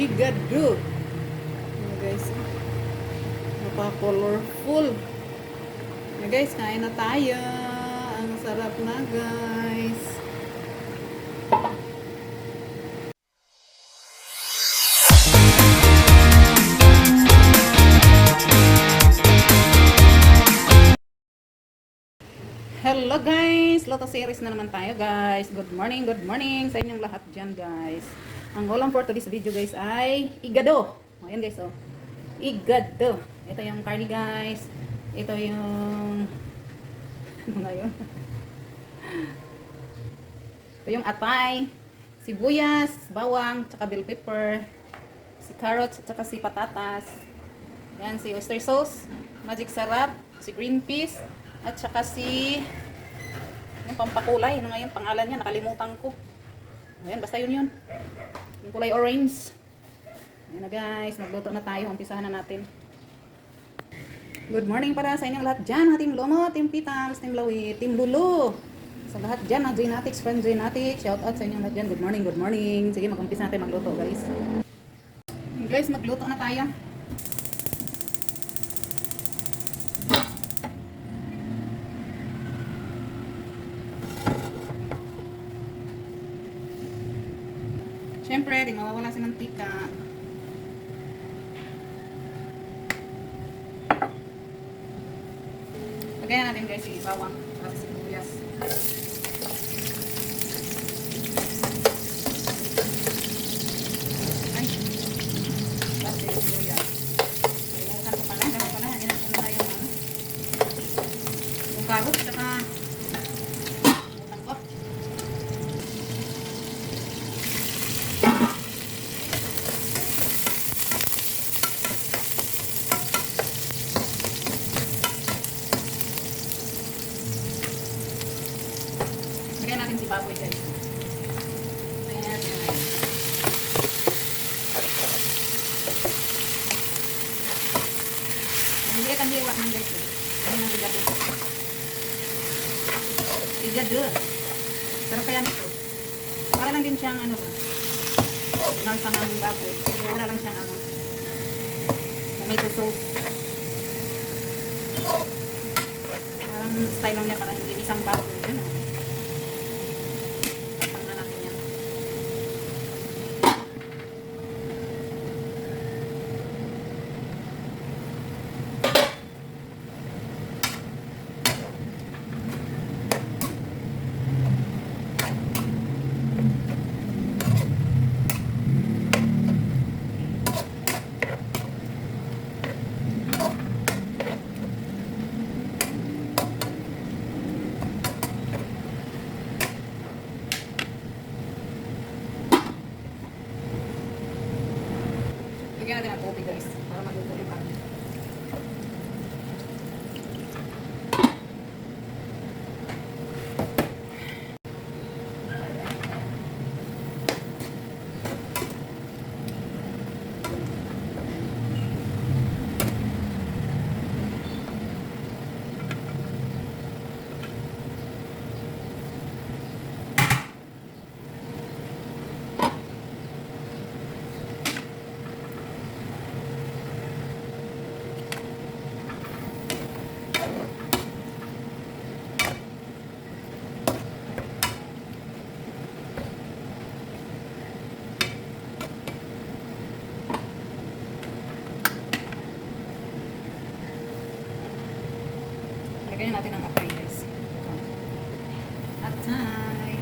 Igado. Ayan guys. Napaka-colorful. Ayan guys, kain na tayo. Ang sarap na guys. Hello guys! Loto series na naman tayo guys. Good morning sa inyong lahat dyan guys. Ang ulam for today's video guys ay igado. Ayan guys oh. Igado. Ito yung curry guys. Ito yung ano nga yun? Ito yung atay, sibuyas, bawang, tsaka bell pepper, si carrots, tsaka si patatas. Yan si oyster sauce, magic sarap, si green peas, at saka si yung pampakulay. Ano nga yung pangalan niya? Nakalimutan ko. Ayan, basta yun. Yung kulay orange. Ayan na guys, magluto na tayo. Umpisahan na natin. Good morning para sa inyong lahat dyan. Team Lomo, Team Pitals, Team Lawi, Team Lulu. Sa lahat dyan, ang Genetics, friend Genetics. Shout out sa inyong lahat dyan. Good morning. Sige, mag-umpisa natin magluto guys. Guys, magluto na tayo. Siyempre, di mawawala si mantika. Lagyan natin guys si bawang at sibuyas. Ay, kasi sibuyas. Kalimutan ko pala. Ganun pala. Yan na yung carrot. Saka kalimutan ko. Lagyan natin si baboy guys. Ayan. Hindi kan hiwa ng guys. Ayan ang igado. Igado. Sarap kaya nito. Para lang din siyang ano ba? Nalsa ng baboy. Para lang siyang ano. Tomato sauce. Parang style lang niya para hindi isang baboy. Ano? Lagyan natin ang tubig guys para magluto yung kami. Lagyan natin ang atay guys. Atay.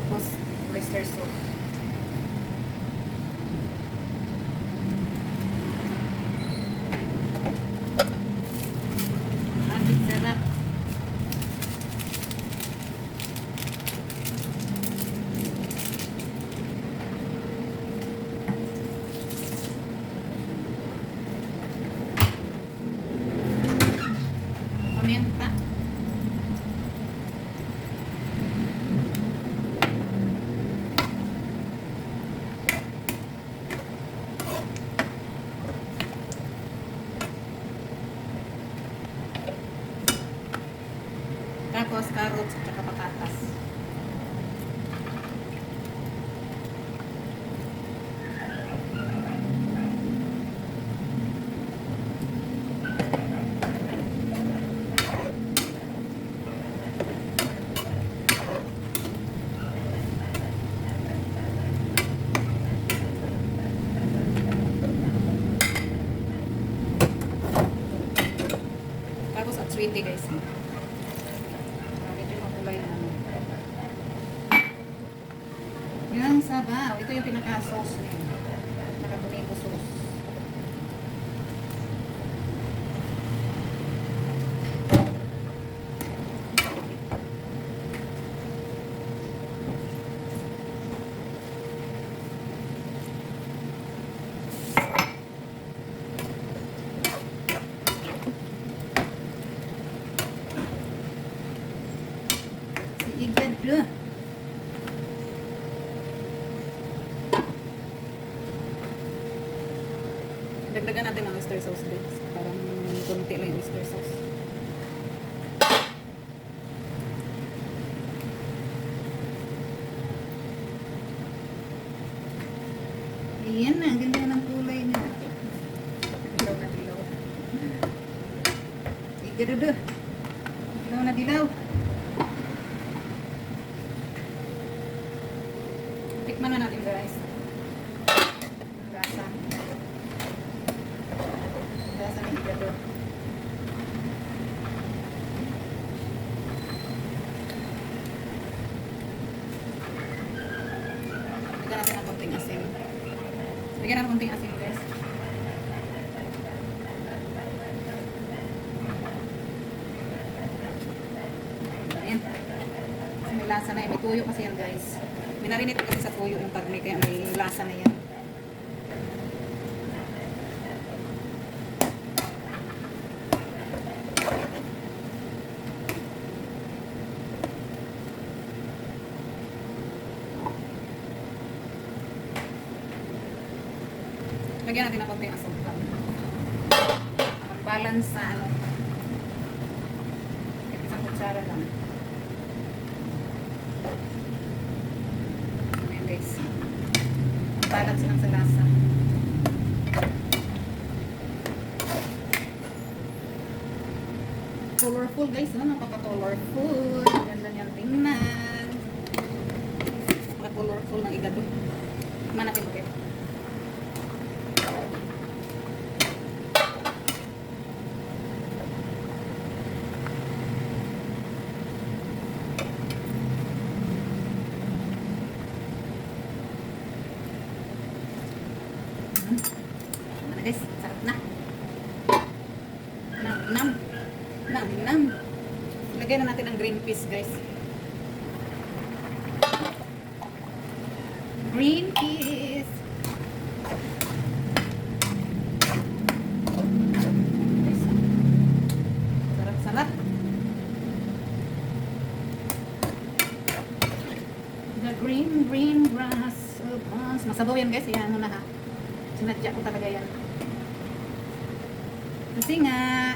Tapos oyster sauce. Magic sarap. Paminta. chwede guys. Medyo makulay na ano. Yung sabaw. Ito yung pinaka-sauce niya. Pinaka-tomato sauce. Igad. Dagdagan natin ang oyster sauce din. Parang konti lang yung oyster sauce. Ayan na, ang ganda ng kulay niya. Dilaw na dilaw. Igad. Dilaw na dilaw. Tikman na natin guys. Lasa. Lasa ng igado. Lagyan natin ng konting asin. Lagyan natin ng konting asin guys. Ayan. Kasi may lasa na yan. May tuyo kasi yan guys. Minarinate ko kasi sa tuyo yung karne kaya may lasa na yan. Lagyan natin ng konting asukal. Balance sa ano. Isang kutsara lang. Ayan guys. Balance lang sa lasa. Colorful guys. Ano? Napaka-colorful. Ganda niyang tingnan. Napaka-colorful ng igado. Tikman natin ulit. Guys, sarap na. Nam. Lagyan na natin ang green peas, guys. Green peas. Sarap. The green grass. Masabaw yan, guys. Yan muna ha. Sinadya ko talaga yan. Kasi nga,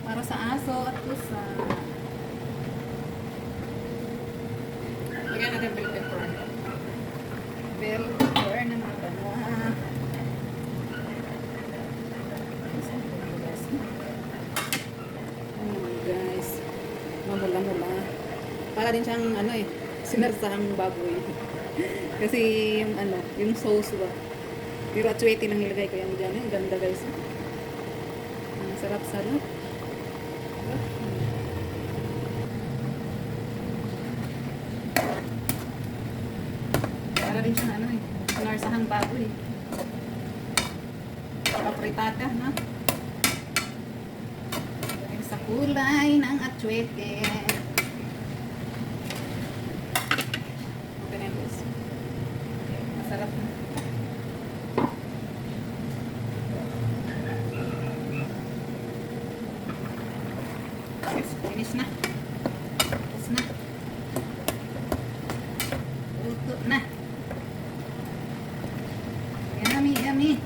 para sa aso at pusa. Lagyan natin bell pepper. Bell pepper na matala. Oh guys. Mamula-mula. Para din siyang ano eh, sinarsahang baboy. Kasi yung ano, yung sauce ba. Pero atsuete lang nilagay ko yan dyan. Ang ganda guys. Ang sarap-sarap. Para rin siyang ano eh. Sinarsahang baboy. Papritada na. Sa kulay ng atsuete. Masarap na. Finish na. Tapos na. Luto na. Yummy.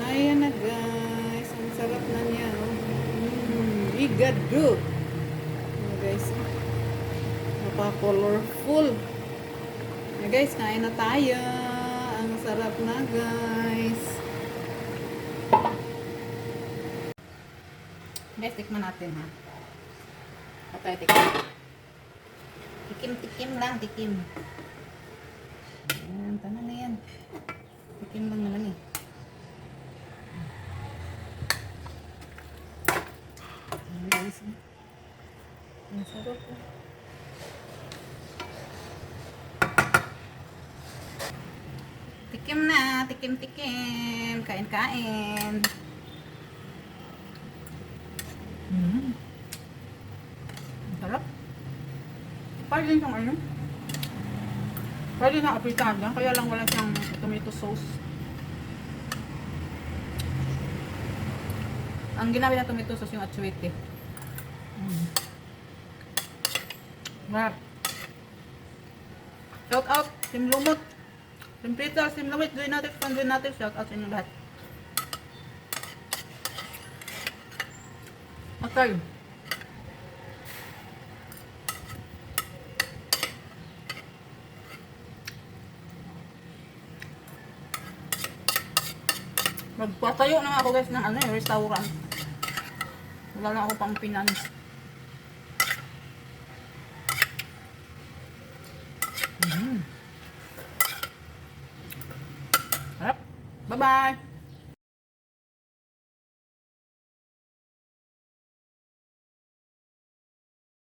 Ayan na guys. Ang sarap na niya. Igado. Guys. Napaka-colorful. Guys, kain na tayo. Ang sarap na guys. Guys, tikman natin ha. Patay, tikim. Tikim lang, tikim. Yan, tanan na yan. Tikim lang naman eh. Ayan guys. Ang sarap po. Tikim na, tikim-tikim. Kain-kain. Ang sarap. Pwede din siyang ano. Pwede na apritada, kaya lang wala siyang tomato sauce. Ang ginamit na tomato sauce yung atsuete. Sarap. Shout out, Team Lumot. Team Pizza, Team Lumot, doing natin. Shout out sa inyo lahat. Okay. Magpatayo na ako guys ng ano, restaurant. Wala na ako pang finance. Harap. Bye-bye.